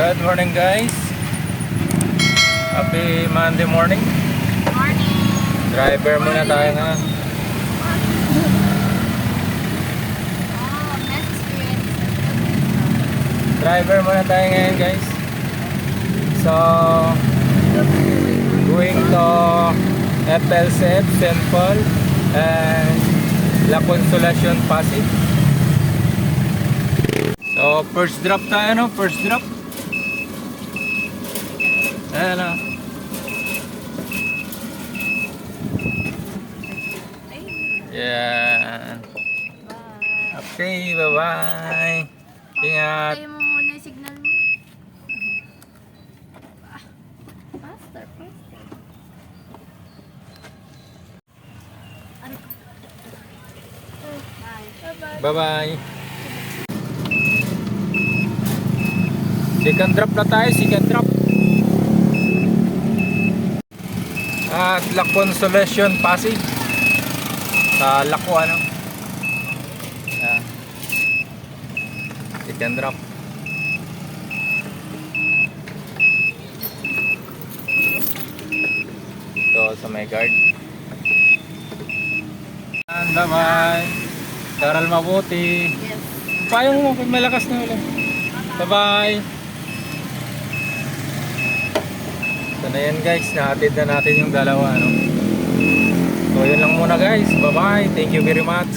Good morning guys. Happy Monday morning. Morning. Driver muna tayo na. Oh, nice experience. Driver muna tayo ngayon guys. So, going to FLCF St. Paul and La Consolacion Pasig. So, first drop tayo, no? First drop. Ayan na. Yan. Okay, bye-bye. Ingat. Tayo mo muna yung signal mo. Faster, faster. Bye. Bye-bye. Second drop na tayo, second drop. At La Consolacion Pasig. Sa Laco, ano? Yan. Second drop. Ito sa may guard. And bye-bye. Daral mabuti. Yes. Payong mo pag malakas na ulan. Bye-bye. So na yan guys, nahatid na natin yung dalawa, no? So yun lang muna guys. Bye-bye. Thank you very much.